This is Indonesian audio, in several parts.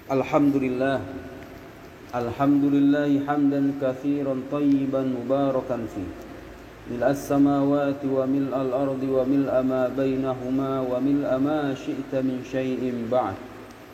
Alhamdulillah hamdan katsiran tayyiban mubarakan fi mil'as samawati wa mil'al ardi wa mil'a ma bainahuma wa mil'a ma syi'ta min syai'in ba'd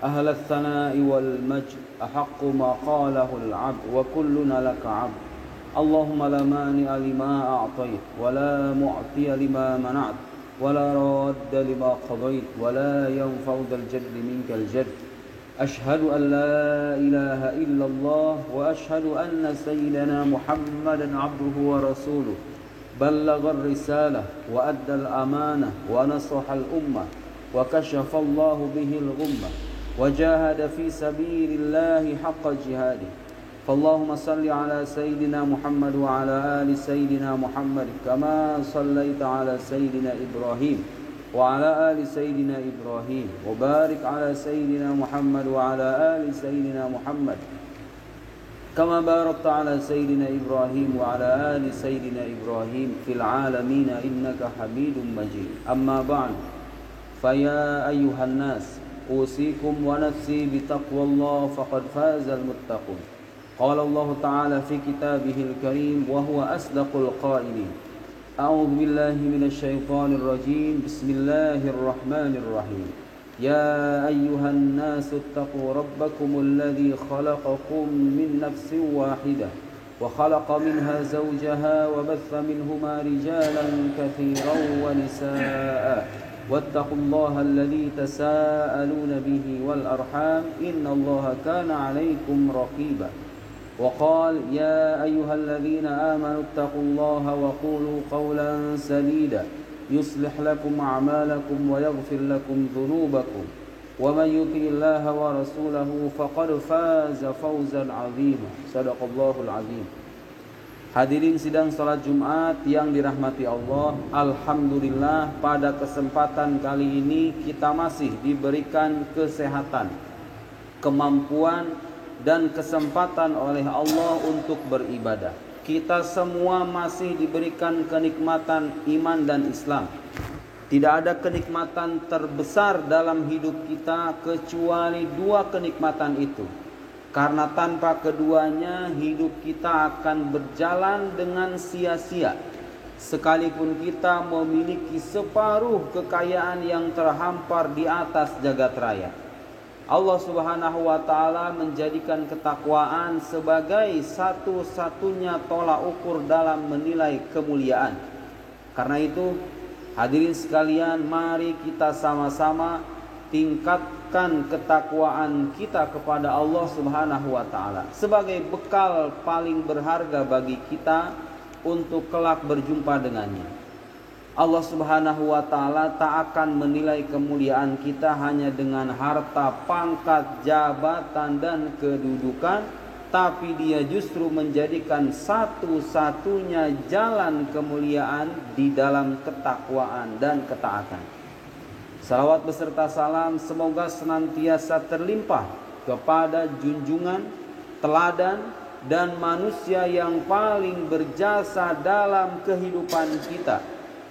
ahlas tsana'i wal majd ahaqqu ma qalahu al-'abd wa kulluna laka 'abd Allahumma la mani'a lima a'tayt wa la mu'tiya lima mana'at wa la radda lima qadayt wa la yanfa'u dzal jaddi minkal jadd أشهد أن لا إله إلا الله وأشهد أن سيدنا محمدا عبده ورسوله بلغ الرسالة وأدى الأمانة ونصح الأمة وكشف الله به الغمة وجاهد في سبيل الله حق جهاده فاللهم صل على سيدنا محمد وعلى آل سيدنا محمد كما صليت على سيدنا إبراهيم وعلى آل سيدنا إبراهيم وبارك على سيدنا محمد وعلى آل سيدنا محمد كما باركت على سيدنا إبراهيم وعلى آل سيدنا إبراهيم في العالمين إنك حميد مجيد أما بعد فيا أيها الناس أوصيكم ونفسي بتقوى الله فقد فاز المتقون قال الله تعالى في كتابه الكريم وهو أصدق القائلين أعوذ بالله من الشيطان الرجيم بسم الله الرحمن الرحيم يا أيها الناس اتقوا ربكم الذي خلقكم من نفس واحدة وخلق منها زوجها وبث منهما رجالا كثيرا ونساء واتقوا الله الذي تساءلون به والأرحام إن الله كان عليكم رقيبا وقال يا أيها الذين آمنوا اتقوا الله وقولوا قولا سديدا يصلح لكم أعمالكم ويغفر لكم ذنوبكم ومن يطع الله ورسوله فقد فاز فوزا عظيما صدق الله العظيم. Hadirin sidang salat Jumat yang dirahmati Allah, alhamdulillah pada kesempatan kali ini kita masih diberikan kesehatan, kemampuan dan kesempatan oleh Allah untuk beribadah. Kita semua masih diberikan kenikmatan iman dan Islam. Tidak ada kenikmatan terbesar dalam hidup kita kecuali dua kenikmatan itu. Karena tanpa keduanya hidup kita akan berjalan dengan sia-sia. Sekalipun kita memiliki separuh kekayaan yang terhampar di atas jagat raya. Allah Subhanahu wa ta'ala menjadikan ketakwaan sebagai satu-satunya tolak ukur dalam menilai kemuliaan. Karena itu, hadirin sekalian, mari kita sama-sama tingkatkan ketakwaan kita kepada Allah Subhanahu wa ta'ala sebagai bekal paling berharga bagi kita untuk kelak berjumpa dengannya. Allah Subhanahu wa ta'ala tak akan menilai kemuliaan kita hanya dengan harta, pangkat, jabatan, dan kedudukan, tapi Dia justru menjadikan satu-satunya jalan kemuliaan di dalam ketakwaan dan ketaatan. Salawat beserta salam semoga senantiasa terlimpah kepada junjungan, teladan, dan manusia yang paling berjasa dalam kehidupan kita,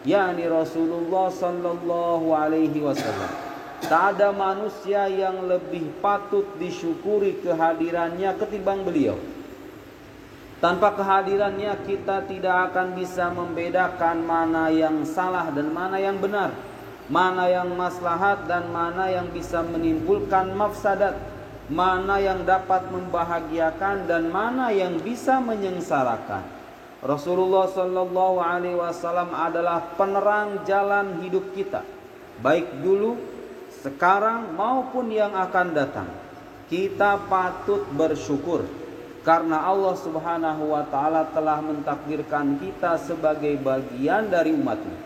yakni Rasulullah sallallahu alaihi wasallam. Tak ada manusia yang lebih patut disyukuri kehadirannya ketimbang beliau. Tanpa kehadirannya kita tidak akan bisa membedakan mana yang salah dan mana yang benar, mana yang maslahat dan mana yang bisa menimbulkan mafsadat, mana yang dapat membahagiakan dan mana yang bisa menyengsarakan. Rasulullah sallallahu alaihi wasallam adalah penerang jalan hidup kita, baik dulu, sekarang maupun yang akan datang. Kita patut bersyukur karena Allah Subhanahu wa ta'ala telah mentakdirkan kita sebagai bagian dari umatnya.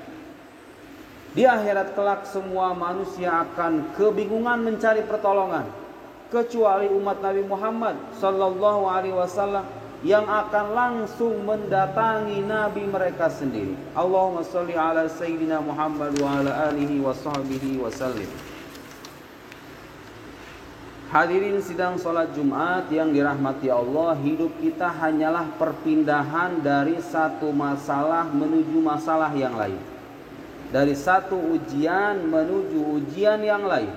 Di akhirat kelak semua manusia akan kebingungan mencari pertolongan kecuali umat Nabi Muhammad sallallahu alaihi wasallam yang akan langsung mendatangi Nabi mereka sendiri. Allahumma sholli ala Sayyidina Muhammad wa ala alihi wa sahbihi wa sallim. Hadirin sidang salat Jumat yang dirahmati Allah, hidup kita hanyalah perpindahan dari satu masalah menuju masalah yang lain. Dari satu ujian menuju ujian yang lain.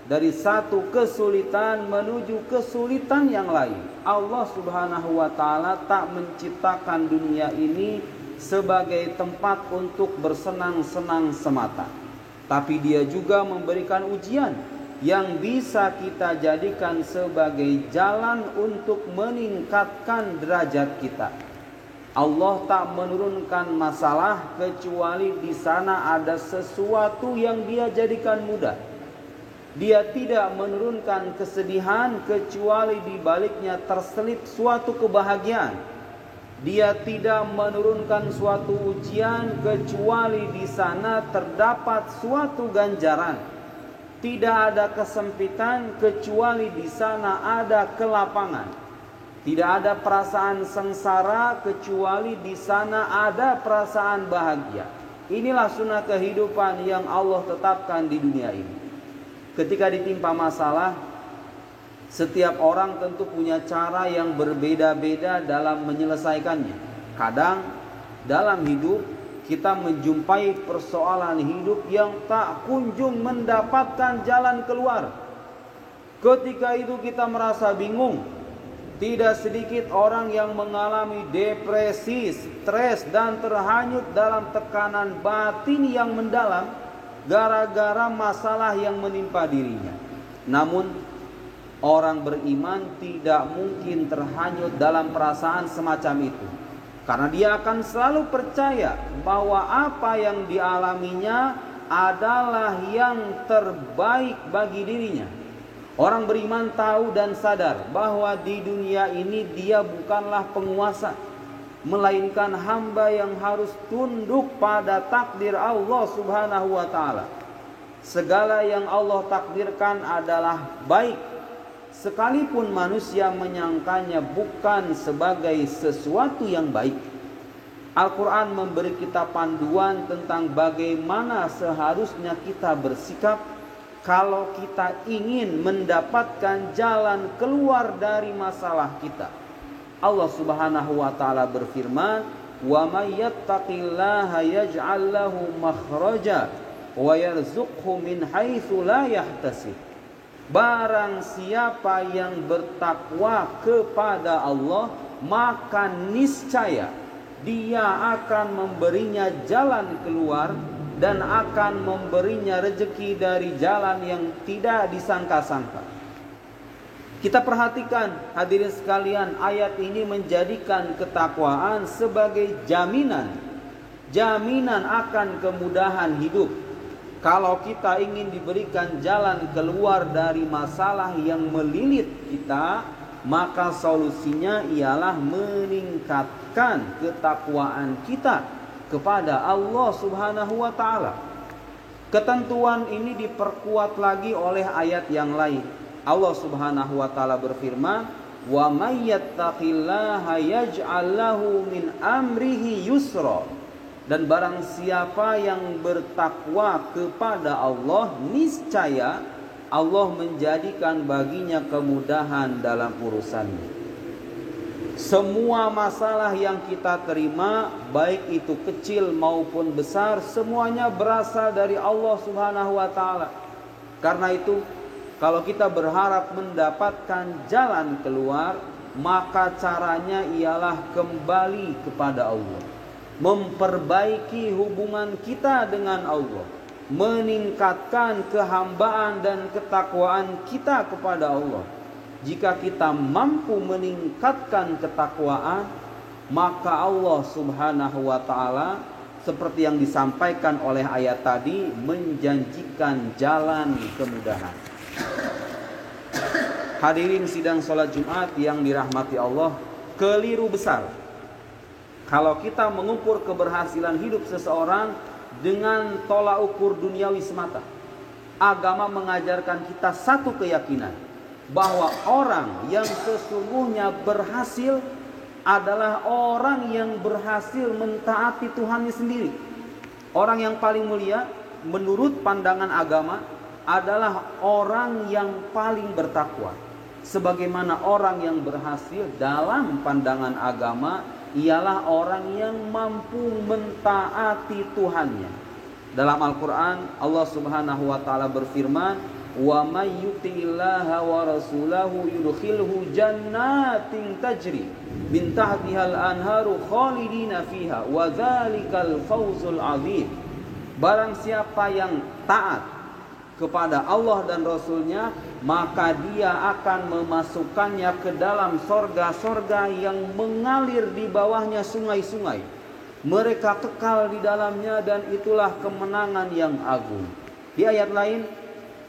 dari satu kesulitan menuju kesulitan yang lain. Allah Subhanahu wa taala tak menciptakan dunia ini sebagai tempat untuk bersenang-senang semata, tapi Dia juga memberikan ujian yang bisa kita jadikan sebagai jalan untuk meningkatkan derajat kita. Allah tak menurunkan masalah kecuali di sana ada sesuatu yang Dia jadikan mudah. Dia tidak menurunkan kesedihan kecuali di baliknya terselip suatu kebahagiaan. Dia tidak menurunkan suatu ujian kecuali di sana terdapat suatu ganjaran. Tidak ada kesempitan kecuali di sana ada kelapangan. Tidak ada perasaan sengsara kecuali di sana ada perasaan bahagia. Inilah sunnah kehidupan yang Allah tetapkan di dunia ini. Ketika ditimpa masalah, setiap orang tentu punya cara yang berbeda-beda dalam menyelesaikannya. Kadang dalam hidup kita menjumpai persoalan hidup yang tak kunjung mendapatkan jalan keluar. Ketika itu kita merasa bingung. Tidak sedikit orang yang mengalami depresi, stres, dan terhanyut dalam tekanan batin yang mendalam gara-gara masalah yang menimpa dirinya. Namun orang beriman tidak mungkin terhanyut dalam perasaan semacam itu, karena dia akan selalu percaya bahwa apa yang dialaminya adalah yang terbaik bagi dirinya. Orang beriman tahu dan sadar bahwa di dunia ini dia bukanlah penguasa, melainkan hamba yang harus tunduk pada takdir Allah Subhanahu wa taala. Segala yang Allah takdirkan adalah baik, sekalipun manusia menyangkanya bukan sebagai sesuatu yang baik. Al-Quran memberi kita panduan tentang bagaimana seharusnya kita bersikap kalau kita ingin mendapatkan jalan keluar dari masalah kita. Allah Subhanahu wa taala berfirman, "Wa may yattaqillaha yaj'al lahu makhraja wa yarzuqhu min haitsu la yahtasib." Barang siapa yang bertakwa kepada Allah, maka niscaya Dia akan memberinya jalan keluar dan akan memberinya rezeki dari jalan yang tidak disangka-sangka. Kita perhatikan hadirin sekalian, ayat ini menjadikan ketakwaan sebagai jaminan akan kemudahan hidup. Kalau kita ingin diberikan jalan keluar dari masalah yang melilit kita, maka solusinya ialah meningkatkan ketakwaan kita kepada Allah Subhanahu wa taala. Ketentuan ini diperkuat lagi oleh ayat yang lain. Allah Subhanahu wa taala berfirman, "Wa may yattaqillaha yaj'al lahu min amrihi yusra." Dan barang siapa yang bertakwa kepada Allah, niscaya Allah menjadikan baginya kemudahan dalam urusannya. Semua masalah yang kita terima, baik itu kecil maupun besar, semuanya berasal dari Allah Subhanahu wa taala. Karena itu, kalau kita berharap mendapatkan jalan keluar, maka caranya ialah kembali kepada Allah, memperbaiki hubungan kita dengan Allah, meningkatkan kehambaan dan ketakwaan kita kepada Allah. Jika kita mampu meningkatkan ketakwaan, maka Allah Subhanahu wa taala seperti yang disampaikan oleh ayat tadi menjanjikan jalan kemudahan. Hadirin sidang salat Jumat yang dirahmati Allah, keliru besar kalau kita mengukur keberhasilan hidup seseorang dengan tolak ukur duniawi semata. Agama mengajarkan kita satu keyakinan, bahwa orang yang sesungguhnya berhasil adalah orang yang berhasil mentaati Tuhannya sendiri. Orang yang paling mulia menurut pandangan agama adalah orang yang paling bertakwa. Sebagaimana orang yang berhasil dalam pandangan agama ialah orang yang mampu mentaati Tuhannya. Dalam Al-Quran Allah Subhanahu wa taala berfirman, wa may yuti'illaha wa rasulahu yudkhilhu jannatin tajri min tahtihal anharu khalidina fiha wa dzalikal fawzul azim. Barang siapa yang taat kepada Allah dan Rasulnya, maka dia akan memasukkannya ke dalam sorga-sorga yang mengalir di bawahnya sungai-sungai. Mereka kekal di dalamnya dan itulah kemenangan yang agung. Di ayat lain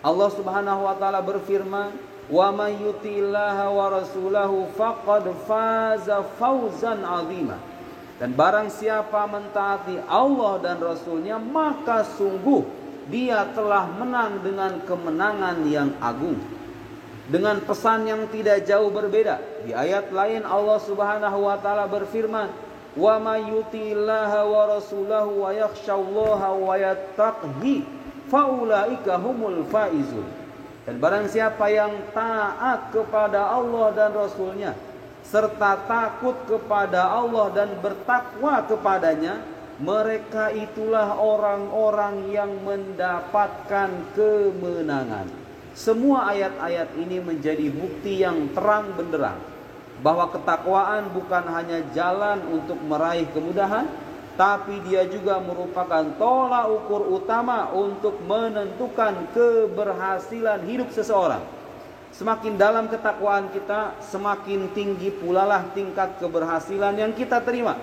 Allah Subhanahu wa taala berfirman, "Wa may yuti'illaha wa rasulahu faqad faza fawzan 'azima." Dan barang siapa mentaati Allah dan Rasulnya, maka sungguh dia telah menang dengan kemenangan yang agung. Dengan pesan yang tidak jauh berbeda, di ayat lain Allah Subhanahu wa taala berfirman, "Wa may yuti'illaha wa rasulahu wa yakhshallaha wa yattaqhi faulaika humul faizun." Dan barang siapa yang taat kepada Allah dan Rasulnya serta takut kepada Allah dan bertakwa kepadanya, mereka itulah orang-orang yang mendapatkan kemenangan. Semua ayat-ayat ini menjadi bukti yang terang benderang bahwa ketakwaan bukan hanya jalan untuk meraih kemudahan, tapi dia juga merupakan tolak ukur utama untuk menentukan keberhasilan hidup seseorang. Semakin dalam ketakwaan kita, semakin tinggi pula lah tingkat keberhasilan yang kita terima.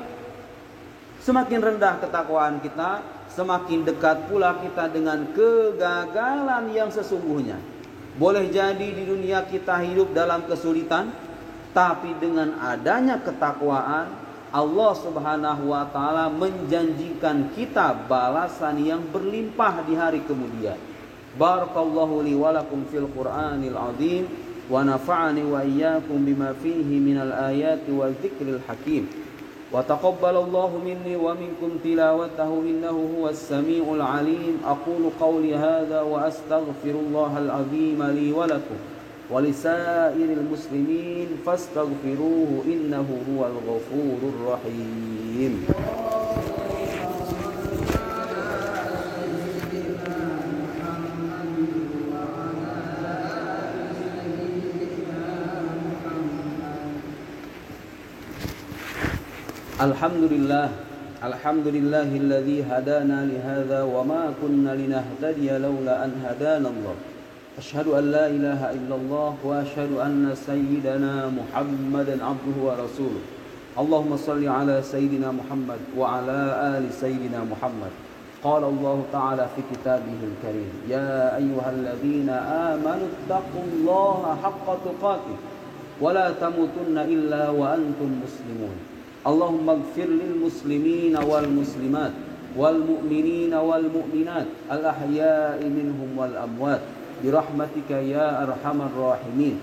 Semakin rendah ketakwaan kita, semakin dekat pula kita dengan kegagalan yang sesungguhnya. Boleh jadi di dunia kita hidup dalam kesulitan, tapi dengan adanya ketakwaan, Allah Subhanahu wa taala menjanjikan kita balasan yang berlimpah di hari kemudian. Barakallahu li wa lakum fil Qur'anil azim wa nafa'ani wa iyyakum bima fihi minal ayati wal dzikril hakim. Wa taqabbalallahu minni wa minkum tilawatahu innahu huwas samiul alim. Aqulu qawli hadza wa astaghfirullahal azim li wa lakum wa lisairil muslimin fastaghfiruhu innahu huwal ghafurur rahim. Alhamdulillahilladzi hadana li hadza wa ma kunna linahtadiya laula an hadanallah. Asyhadu an la ilaha illallah wa asyhadu anna sayyidana Muhammadan abduhu wa rasuluh. Allahumma salli ala sayyidina Muhammad wa ala ali sayyidina Muhammad. Qala Allah ta'ala fi kitabihil karim, ya ayyuhalladzina amanu taqullaha haqqa tuqatih wa la tamutunna illa wa antum muslimun. Allahumma ighfir lil muslimina wal muslimat wal mu'minina wal mu'minat al ahya'i minhum wal amwat bi rahmatika ya arhamar rahimin.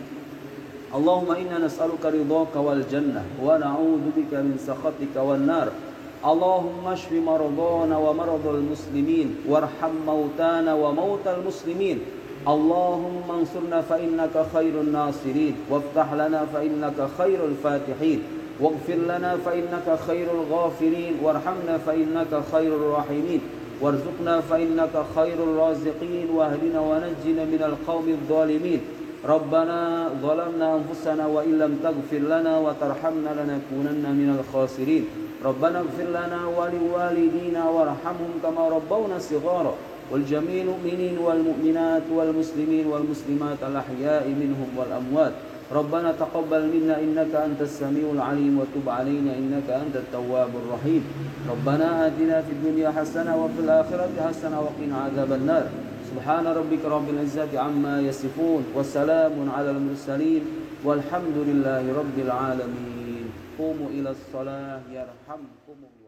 Allahumma inna nas'aluka ridhaka wal jannah wa na'udzu bika min sakhatika wan nar. Allahumma shfi maradana wa maradal muslimin warham mautana wa mautal muslimin. Allahumma ansurna fa innaka khairun nasirin waftah lana fa innaka khairul fatihin. واغفر لنا فإنك خير الغافرين وارحمنا فإنك خير الراحمين وارزقنا فإنك خير الرازقين واهدنا ونجنا من القوم الظالمين. ربنا ظلمنا أنفسنا وإن لم تغفر لنا وترحمنا لنكونن من الخاسرين. ربنا اغفر لنا ولوالدينا وارحمهم كما ربونا صغارا والجميع المؤمنين والمؤمنات والمسلمين والمسلمات الأحياء منهم والأموات. ربنا تقبل منا إنك أنت السميع العليم وتب علينا إنك أنت التواب الرحيم. ربنا آتنا في الدنيا حسنة وفي الآخرة حسنة وقنا عذاب النار. سبحان ربك رب العزة عما يصفون وسلام على المرسلين والحمد لله رب العالمين. قوموا إلى الصلاة يرحمكم الله.